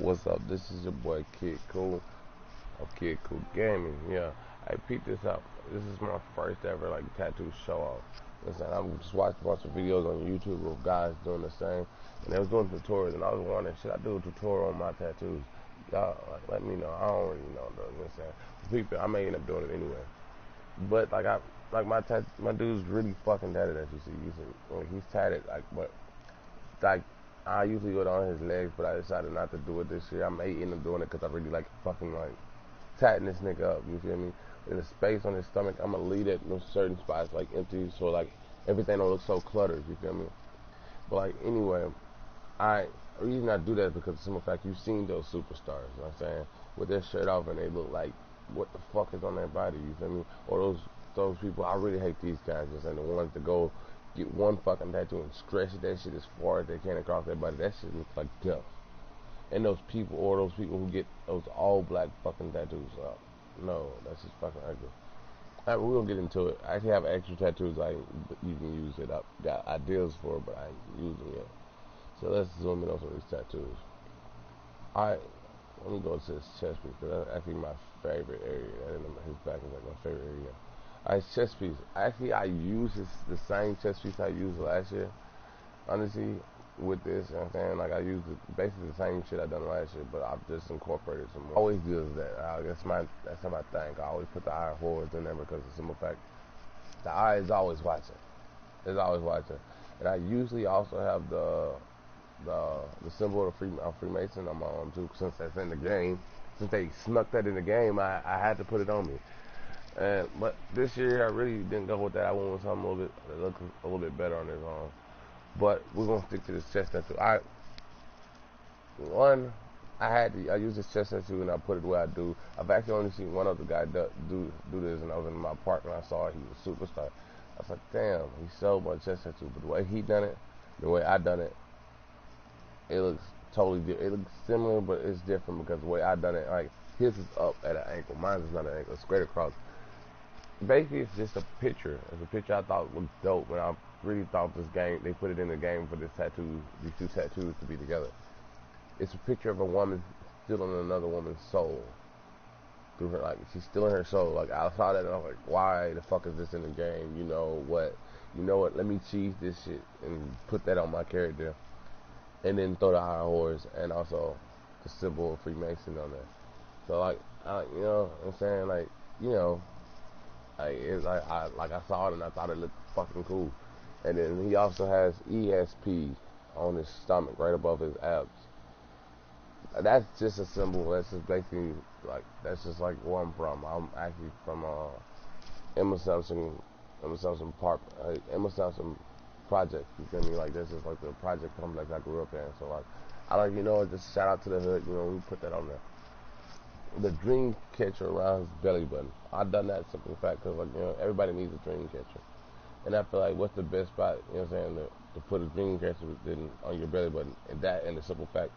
What's up? This is your boy Kid Cool of Kid Cool Gaming. Yeah, I peeped this up. This is my first ever like tattoo show off. Listen, I'm just watching a bunch of videos on YouTube of guys doing the same, and they was doing tutorials, and I was wondering, should I do a tutorial on my tattoos? Y'all like, let me know. I don't really know though. You know what I'm saying? People, I may end up doing it anyway. But my dude's really fucking tatted as you see. He's tatted like I usually go down his legs, but I decided not to do it this year. I may end up doing it because I really like fucking like tatting this nigga up. You feel me? In the space on his stomach, I'm gonna leave it in certain spots like empty, so like everything don't look so cluttered. You feel me? But like anyway, the reason I do that is because of the simple fact you've seen those superstars. You know what I'm saying? With their shirt off and they look like what the fuck is on their body. You feel me? Or those people. I really hate these guys. Just and the ones that go get one fucking tattoo and stretch that shit as far as they can across their body. That shit looks like death. And those people who get those all black fucking tattoos up. No, that's just fucking ugly. Alright, we're gonna get into it. I actually have extra tattoos you can use it up. Got ideas for it, but I ain't used them yet. So let's zoom in on some of these tattoos. Alright, let me go to his chest piece because that's actually my favorite area. His back is like my favorite area. Alright, chest piece. Actually, I use the same chest piece I used last year. Honestly, with this, you know what I'm saying? Like I used basically the same shit I done last year, but I've just incorporated some more. I always do that. That's my thing. I always put the eye of horrors in there because of the simple fact the eye is always watching. It's always watching. And I usually also have the symbol of Freemason on my arm too, since that's in the game. Since they snuck that in the game, I had to put it on me. But this year I really didn't go with that. I went with something that looked a little bit better on his arm. But we're gonna stick to this chest tattoo. I used this chest tattoo and I put it the way I do. I've actually only seen one other guy do this, and I was in my park and I saw it. He was a superstar. I was like, damn, he sold my chest tattoo. But the way he done it, the way I done it, it looks totally different. It looks similar, but it's different because the way I done it, like his is up at an ankle, mine is not an ankle, it's straight across. Basically, it's just a picture. It's a picture I thought looked dope, and I really thought this game, they put it in the game for these two tattoos to be together. It's a picture of a woman stealing another woman's soul through her, like she's stealing her soul. Like I saw that and I was like, why the fuck is this in the game? You know what? Let me cheese this shit and put that on my character, and then throw the high horse and also the symbol of Freemason on there. So you know what I'm saying? I saw it and I thought it looked fucking cool. And then he also has ESP on his stomach, right above his abs. That's just a symbol. That's just basically that's just like where I'm from. I'm actually from Emma Simpson Park, Emma Simpson Project. You feel me? Like this is like the project complex I grew up in. So just shout out to the hood. We put that on there. The dream catcher around his belly button. I done that simple fact because everybody needs a dream catcher. And I feel like what's the best spot, you know what I'm saying, to put a dream catcher on your belly button, and the simple fact,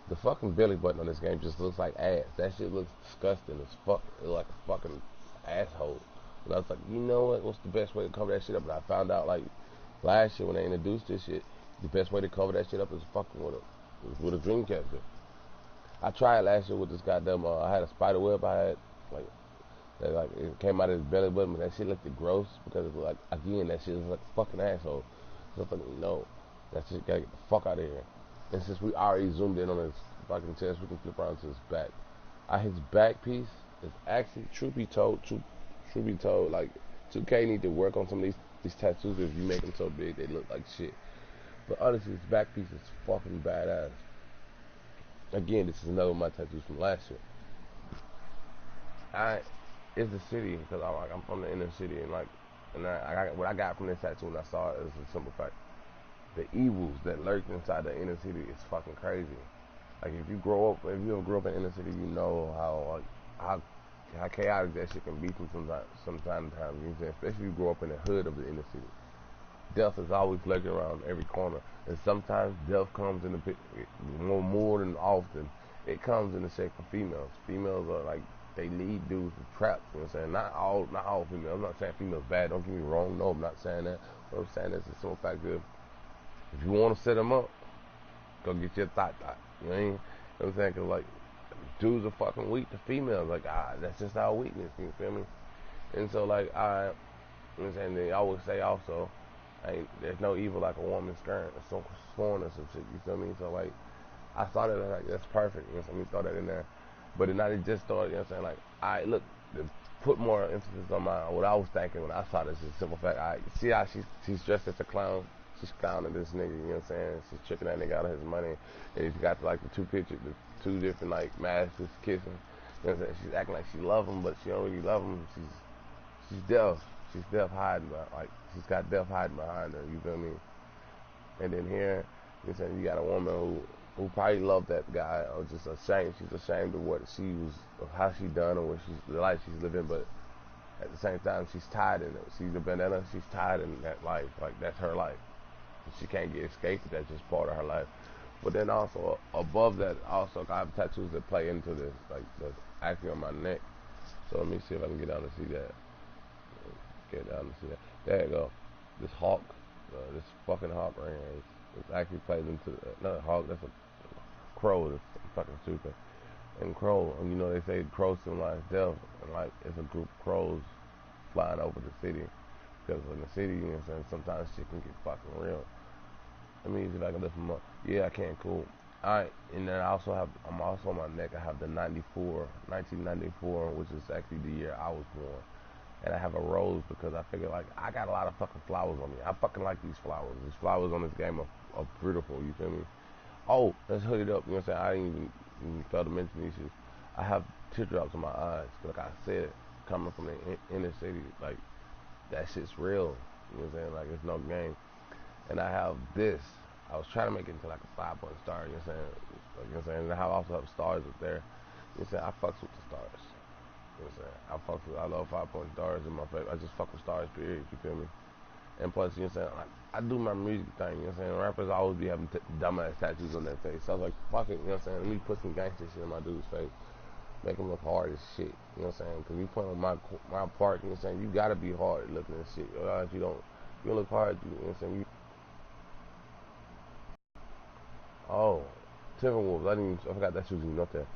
the fucking belly button on this game just looks like ass. That shit looks disgusting as fuck. It looks like a fucking asshole. And I was like, you know what? What's the best way to cover that shit up? And I found out like last year when they introduced this shit, the best way to cover that shit up is fucking with a dream catcher. I tried last year with this goddamn. I had a spider web. I had like it came out of his belly button, but that shit looked gross because it's like again that shit is like a fucking asshole. So I'm like, no, that shit gotta get the fuck out of here. And since we already zoomed in on his fucking chest, we can flip around to his back. His back piece is actually, truth be told, like 2K need to work on some of these tattoos. If you make them so big, they look like shit. But honestly, his back piece is fucking badass. Again, this is another one of my tattoos from last year. It's the city because I'm from the inner city what I got from this tattoo when I saw it is a simple fact. The evils that lurk inside the inner city is fucking crazy. Like if you ever grew up in the inner city, you know how chaotic that shit can be from time to time. You know what I'm saying? Especially if you grow up in the hood of the inner city. Death is always lurking around every corner, and sometimes death comes in more than often. It comes in the shape of females. Females are like they lead dudes to traps. You know what I'm saying? Not all females. I'm not saying females bad. Don't get me wrong. No, I'm not saying that. What I'm saying is the simple fact that if you want to set them up, go get your thought. You know what I mean? You know what I'm saying? 'Cause like dudes are fucking weak to females. Like that's just our weakness. You feel me? And so like you know what I'm saying? They always say also, ain't there's no evil like a woman scorn or some shit. You feel me? So like I thought it like that's perfect. You know, so let me throw that in there. But then I just thought, you know what I'm saying? Like, I look, to put more emphasis on my what I was thinking when I saw this is a simple fact. I see how she's dressed as a clown. She's clowning this nigga, you know what I'm saying? She's tricking that nigga out of his money. And he's got like the two pictures, the two different like masks kissing. You know what I'm saying? She's acting like she love him, but she don't really love him. She's deaf. She's deaf hiding, like she's got deaf hiding behind her. You feel me? And then here, you know, you got a woman who probably loved that guy or just ashamed. She's ashamed of what she was, of how she done or what she's the life she's living. But at the same time, she's tied in it. She's a banana. She's tied in that life. Like that's her life. She can't get escaped. That's just part of her life. But then also above that, also I have tattoos that play into this, like that's actually on my neck. So let me see if I can get down to see that. Get down to see that. There you go. This hawk, this fucking hawk right here. It actually plays into not a hawk. That's a crow. That's fucking stupid. And crow, and you know they say crows symbolize death, and like it's a group of crows flying over the city. Because in the city, you know what I'm saying, sometimes shit can get fucking real. Let me see if I can lift them up. Yeah, I can. Cool. Alright, and then I'm also on my neck. I have the 1994, which is actually the year I was born. And I have a rose because I figure like I got a lot of fucking flowers on me. I fucking like these flowers. These flowers on this game are beautiful. You feel me? Oh, let's hood it up. You know what I'm saying? I didn't even fail to mention these shit. I have teardrops in my eyes. Like I said, coming from the inner city, like that shit's real. You know what I'm saying? Like it's no game. And I have this. I was trying to make it into like a 5-point star. You know what I'm saying? Like, you know what I'm saying? And I also have stars up there. You know what I'm saying? I fucks with the stars. You know what I'm saying? I love 5-point stars in my favorite. I just fuck with stars, period. You feel me? And plus, you know what I'm saying? Like, I do my music thing, you know what I'm saying? Rappers always be having dumbass tattoos on their face. So I was like, fuck it, you know what I'm saying? Let me put some gangster shit in my dude's face. Make him look hard as shit, you know what I'm saying? Because you playing on my part, you know what I'm saying? You gotta be hard looking and shit. If you don't look hard, you know what I'm saying? Oh, Timberwolves. I forgot that shoes even up there.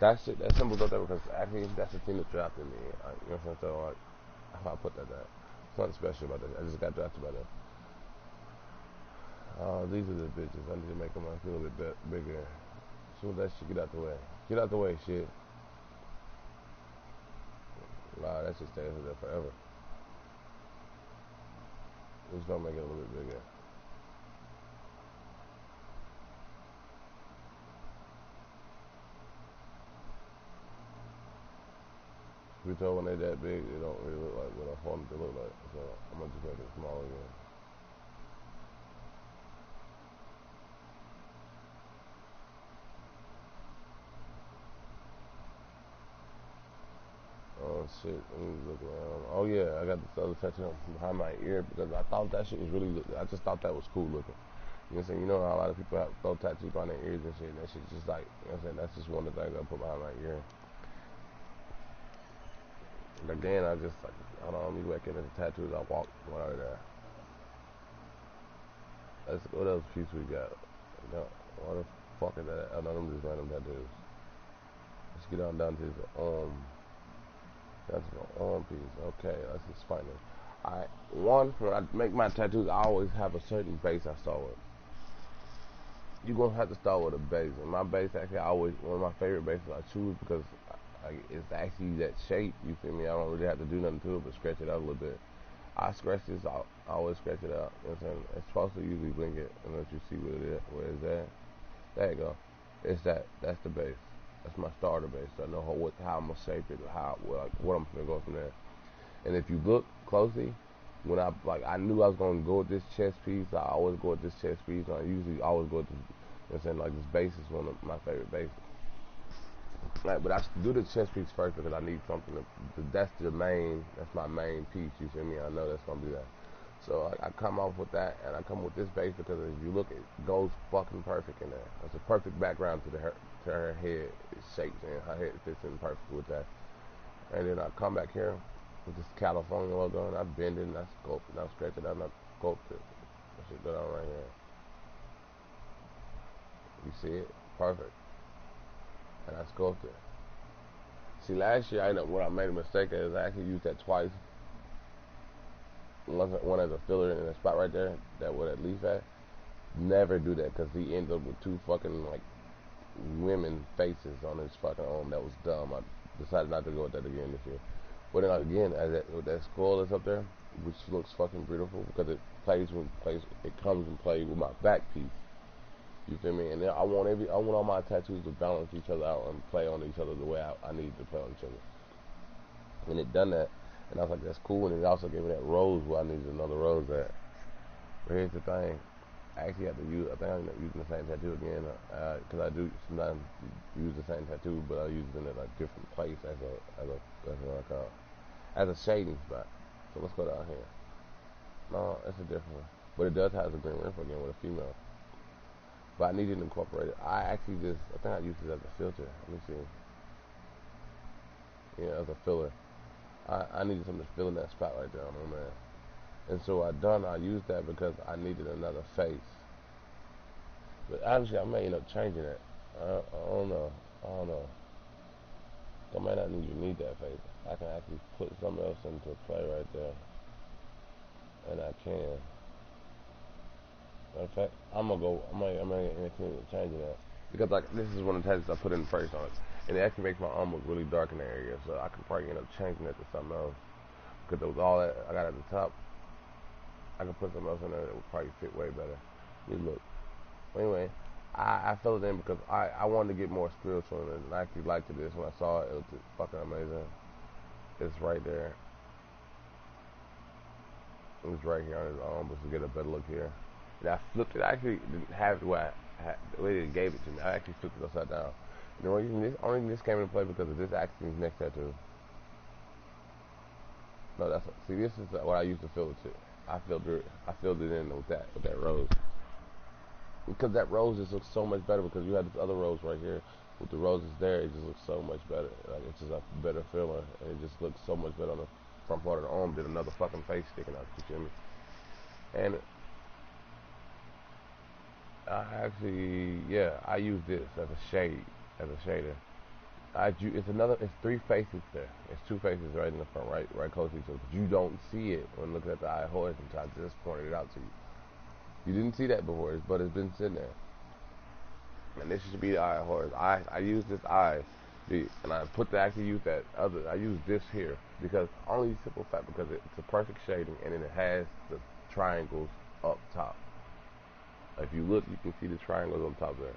That shit, that symbol's up there because actually that's the team that drafted me. You know what I'm saying? So, like, how I put that there. It's nothing special about that. I just got drafted by them. These are the bitches. I need to make them feel a little bit bigger. So that shit get out the way. Get out the way, shit. Wow, that shit stays there forever. We're just gonna make it a little bit bigger. We told when they that big, they don't really look like what I want them to look like. So I'm gonna just make it small again. Oh shit, let me look around. Oh yeah, I got this other tattoo behind my ear because I thought that shit was really. I just thought that was cool looking. You know what I'm saying? You know how a lot of people have throw tattoos on their ears and shit. And that shit's just like, you know what I'm saying? That's just one of the things I put behind my ear. And again, I just like, hold on, let me back into the tattoos. I walk one out of there. What else piece we got? No, what the fuck is that? Oh no, them just random tattoos. Let's get on down to the that's the arm piece. Okay, let's just find it. Alright, one, when I make my tattoos, I always have a certain base I start with. You're gonna have to start with a base. And my base actually always one of my favorite bases I choose because it's actually that shape. You feel me? I don't really have to do nothing to it but scratch it out a little bit. I scratch this out. I always scratch it out. You know what I'm saying? It's supposed to usually blink it and let you see where it's at. There you go. It's that. That's the base. That's my starter base. So I know how I'm gonna shape it, what I'm gonna go from there. And if you look closely, when I knew I was gonna go with this chest piece. I always go with this chest piece. I usually always go with this. You know what I'm saying? Like this base is one of my favorite bases. Like, but I do the chest piece first because I need something. That's my main piece. You feel me? I know that's gonna be that. So I come off with that, and I come with this base because if you look, it goes fucking perfect in there. It's a perfect background to her head. It shapes and her head fits in perfect with that. And then I come back here with this California logo, and I bend it, and I sculpt it, and I stretch it out, and I sculpt it. That shit go down right here. You see it? Perfect. sculpted. See, last year when I made a mistake is I actually used that twice. One as a filler in a spot right there, that where that leaf at. Never do that because he ended up with two fucking like women faces on his fucking arm. That was dumb. I decided not to go with that again this year. But then again, with that skull that's up there, which looks fucking beautiful because it comes and plays with my back piece. You feel me? And then I want all my tattoos to balance each other out and play on each other the way I need to play on each other. And it done that, and I was like, that's cool. And it also gave me that rose where I needed another rose at. But here's the thing. I actually have to use, I think I'm using the same tattoo again, because I do sometimes use the same tattoo, but I use it in a like, different place as a shading spot. So let's go down here. No, it's a different one. But it does have a green ripple again with a female. But I needed to incorporate it. I think I used it as a filter. Let me see. Yeah, as a filler. I needed something to fill in that spot right there on my man. And so I used that because I needed another face. But honestly, I may end up changing it. I don't know. I might not need that face. I can actually put something else into play right there. And I can. In fact, I might continue changing that. Because like this is one of the tattoos I put in first on it. And it actually makes my arm look really dark in the area. So I can probably end up changing it to something else. Because it was all that I got at the top. I could put something else in there that would probably fit way better. You look. Anyway, I filled it in because I wanted to get more spiritual in it, and I actually liked this when I saw it. It was just fucking amazing. It's right there. It's right here on his arm, but to get a better look here. And I flipped it. I actually didn't have it the way they gave it to me. I actually flipped it upside down. You know, only reason this came into play because of this actually next tattoo. No, see, this is what I used to fill it to. I filled it in with that rose. Because that rose just looks so much better because you have this other rose right here. With the roses there, it just looks so much better. Like, it's just a better filler. And it just looks so much better on the front part of the arm than another fucking face sticking out. You feel me? And I use this as a shader. It's three faces there. It's two faces right in the front, right close to each other. But you don't see it when looking at the eye horse until I just pointed it out to you. You didn't see that before, but it's been sitting there. And this should be the eye horse. I use this eye, and I use this here because only simple fact because it's a perfect shading and then it has the triangles up top. If you look, you can see the triangles on top there.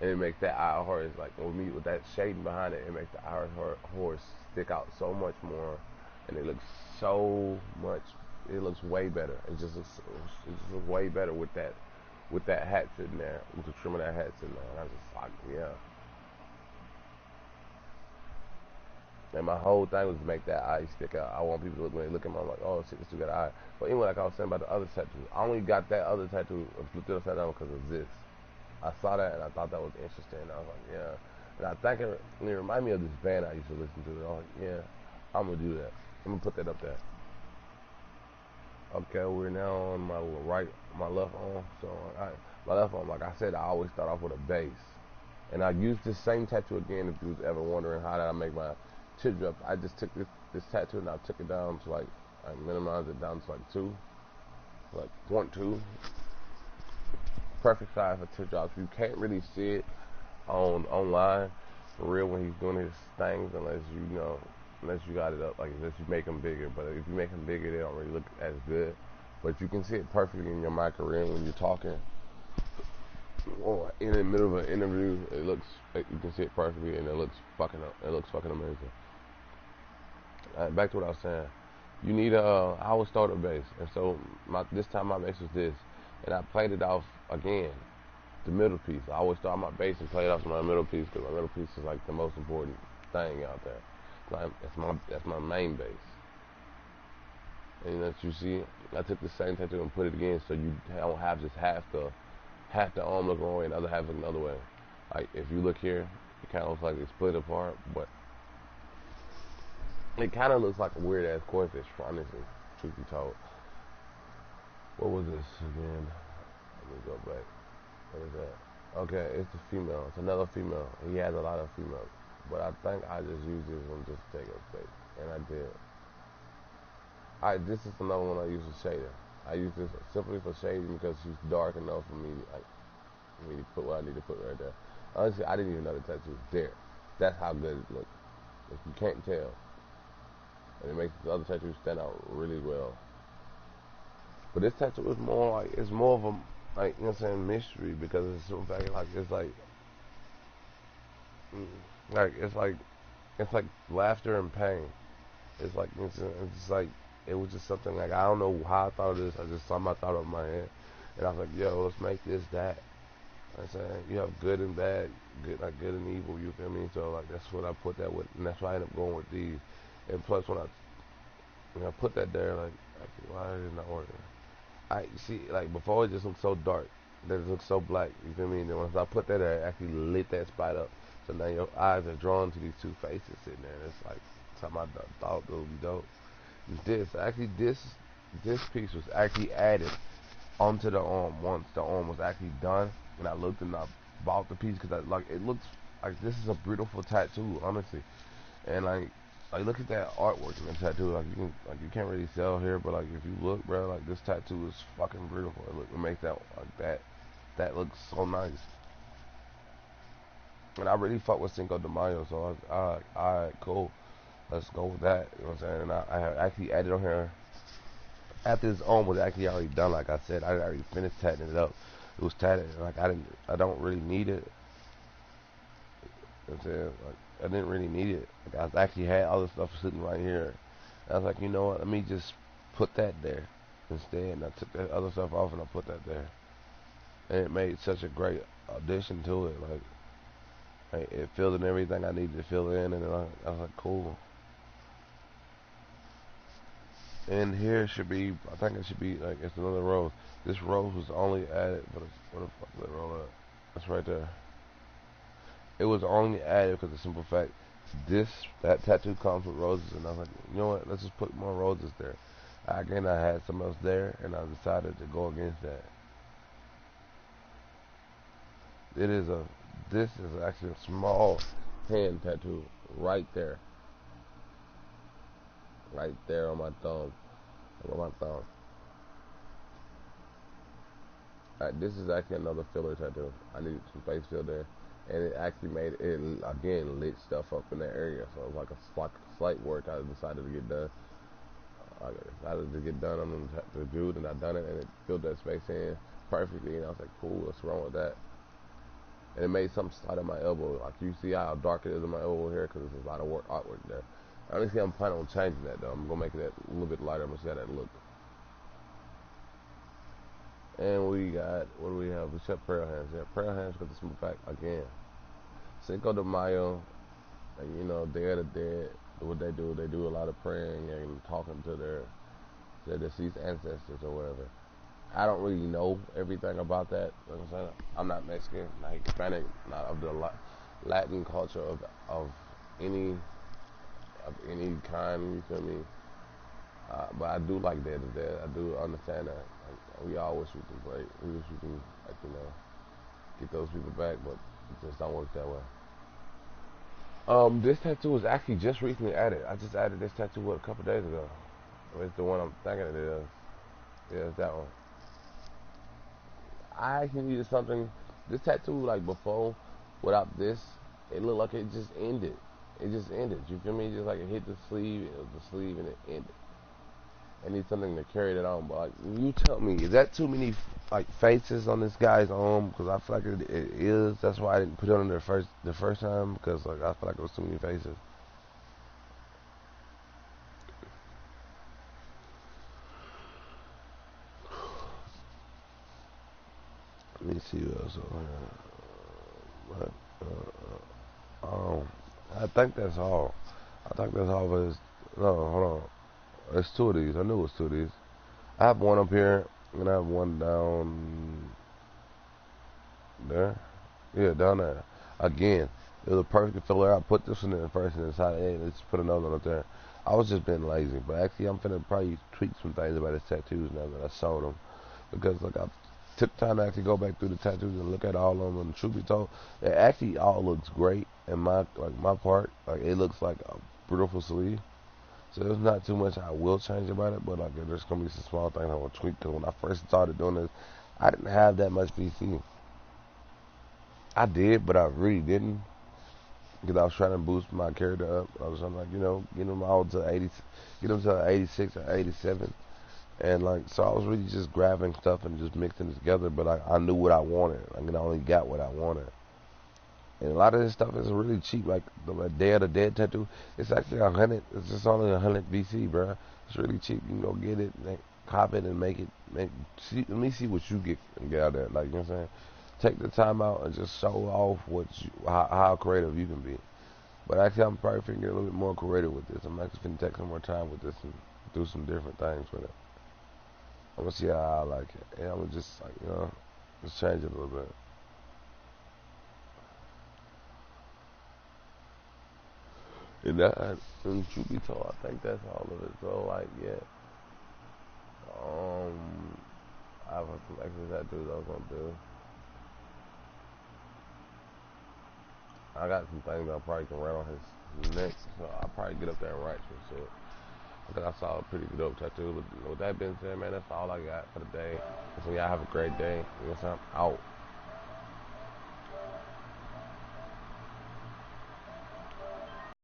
And it makes that eye horse, like with that shading behind it, it makes the eye horse stick out so much more, and it looks way better. It just looks way better with that hat sitting there, with the trim of that hat sitting there. And I was just like, yeah. And my whole thing was to make that eye stick out. I want people to look when they look at me. I'm like, oh shit, this dude got an eye. But anyway, like I was saying about the other tattoo, I only got that other tattoo flipped it upside down because of this. I saw that and I thought that was interesting. I was like, yeah. And I think it reminded me of this band I used to listen to. And I was like, yeah, I'm gonna do that. I'm gonna put that up there. Okay, we're now on my left arm. So my left arm, like I said, I always start off with a base. And I used this same tattoo again. If you was ever wondering how did I make my tip drop, I just took this tattoo and I took it down to I minimized it down to like 0.2. Perfect size for tip drops. You can't really see it online for real when he's doing his things unless you got it up, like unless you make them bigger. But if you make them bigger, they don't really look as good. But you can see it perfectly in your microphone when you're talking or in the middle of an interview. You can see it perfectly, and it looks fucking amazing. Back to what I was saying. You need I always start a bass, and so this time my bass was this, and I played it off again. The middle piece. I always start my bass and play it off my middle piece because my middle piece is like the most important thing out there. That's my main bass. And as you see, I took the same tattoo and put it again so you don't have just half the arm looking one way and the other half looking another way. Like if you look here, it kind of looks like it's split apart, but it kind of looks like a weird ass koi fish. Honestly, truth be told. What was this again? Let me go back. What is that? Okay, it's the female. It's another female. He has a lot of females. But I think I just used this one just to take up space. And I did. This is another one I use for shading. I use this simply for shading because she's dark enough for me, like, for me to put what I need to put right there. Honestly, I didn't even know the tattoo was there. That's how good it looks. If you can't tell. And it makes the other tattoos stand out really well. But this tattoo is more like, it's more of a, like, you know what I'm saying, mystery because it's so very, like, mm, it's like laughter and pain. It's like, it was just something like, I don't know how I thought of this. I just, something I thought of in my head. And I was like, yo, let's make this that. I'm saying you have good and bad, good like good and evil. You feel me? So like that's what I put that with, and that's why I ended up going with these. And plus, when I put that there, like, why is it not working? I see, like before it just looked so dark, that it looked so black. You feel me? And then once I put that there, it actually lit that spot up. So now your eyes are drawn to these two faces sitting there. And it's like something I thought would be dope. This piece was actually added onto the arm once the arm was actually done, and I looked and I bought the piece because I like it looks like this is a beautiful tattoo, honestly. And like look at that artwork in the tattoo. Like you can't really tell here, but like if you look, bro, like this tattoo is fucking beautiful. It makes that like that looks so nice. And I really fuck with Cinco de Mayo, so I was alright, cool. Let's go with that. You know what I'm saying? And I have actually added on here after this arm was actually already done. Like I said, I already finished tatting it up. It was tatted. Like I don't really need it. You know what I'm saying? Like I didn't really need it. Like I actually had all this stuff sitting right here. And I was like, you know what? Let me just put that there instead. And I took that other stuff off and I put that there. And it made such a great addition to it. Like it filled in everything I needed to fill in, and I was like, cool. And here should be, I think it should be like it's another rose. This rose was only added, but where the fuck is that roll at? That's right there. It was only added because of the simple fact that tattoo comes with roses, and I was like, you know what? Let's just put more roses there. Again, I had something else there, and I decided to go against that. It is a This is actually a small hand tattoo right there on my thumb, on my thumb. This is actually another filler tattoo. I need some face fill there, and it actually made it again lit stuff up in that area. So it was like a slight work I decided to get done. I decided to get done on the dude, and I done it, and it filled that space in perfectly. And I was like, cool, what's wrong with that? And it made something slide on my elbow. Like you see how dark it is on my elbow here, because there's a lot of artwork there. Honestly, I'm planning on changing that though. I'm gonna make it a little bit lighter. I'm gonna see how that look. And we got, what do we have? We set prayer hands. Yeah, prayer hands because the simple fact again. Cinco de Mayo, and you know, Day of the Dead. What they do a lot of praying and talking to their deceased ancestors or whatever. I don't really know everything about that. You know what I'm saying? I'm not Mexican, not Hispanic, not of the Latin culture of any of any kind. You feel me? But I do like Day of the Dead. I do understand that. Like, we all wish we can break. We wish we can, like, you know, get those people back, but it just don't work that way. This tattoo was actually just recently added. I just added this tattoo a couple days ago. It's the one I'm thinking it is. Yeah, it's that one. I actually needed something. This tattoo, like before, without this, it looked like it just ended. It just ended. You feel me? Just like it hit the sleeve, it was the sleeve, and it ended. I need something to carry that on. But like, you tell me, is that too many like faces on this guy's arm? Because I feel like it is. That's why I didn't put it on there the first time because like I feel like it was too many faces. Let me see what else. But, I think that's all. I think that's all. But no, hold on. It's two of these. I knew it was two of these. I have one up here and I have one down there. Yeah, down there. Again, it was a perfect filler. I put this one in first and decided, hey, let's put another one up there. I was just being lazy, but actually I'm finna probably tweak some things about his tattoos now that I sold them because look, took time to actually go back through the tattoos and look at all of them. And truth be told, it actually all looks great. And my part, like it looks like a beautiful sleeve. So there's not too much I will change about it, but like there's gonna be some small things I will tweak. Cause when I first started doing this, I didn't have that much VC. I did, but I really didn't. Because I was trying to boost my character up. I was trying to, like, get them all to 80, get them to 86 or 87. And like, so I was really just grabbing stuff and just mixing it together. But I knew what I wanted. Like, I only got what I wanted. And a lot of this stuff is really cheap. Like the Day of the Dead tattoo, it's actually 100. It's just only 100 VC, bro. It's really cheap. You can go get it, cop it, and make it. Let me see what you get out of it. Like, you know what I'm saying? Take the time out and just show off how creative you can be. But actually, I'm probably finna get a little bit more creative with this. I'm actually finna take some more time with this and do some different things with it. I'm gonna see how I like it. And I'm gonna just like, just change it a little bit. And truth be told, I think that's all of it. So like, yeah, I have some extra tattoos I was gonna do. I got some things I probably can write on his neck, so I'll probably get up there and write some shit. Because I saw a pretty dope tattoo. With that being said, man, that's all I got for the day. So y'all have a great day. You know what I'm saying? I'm out.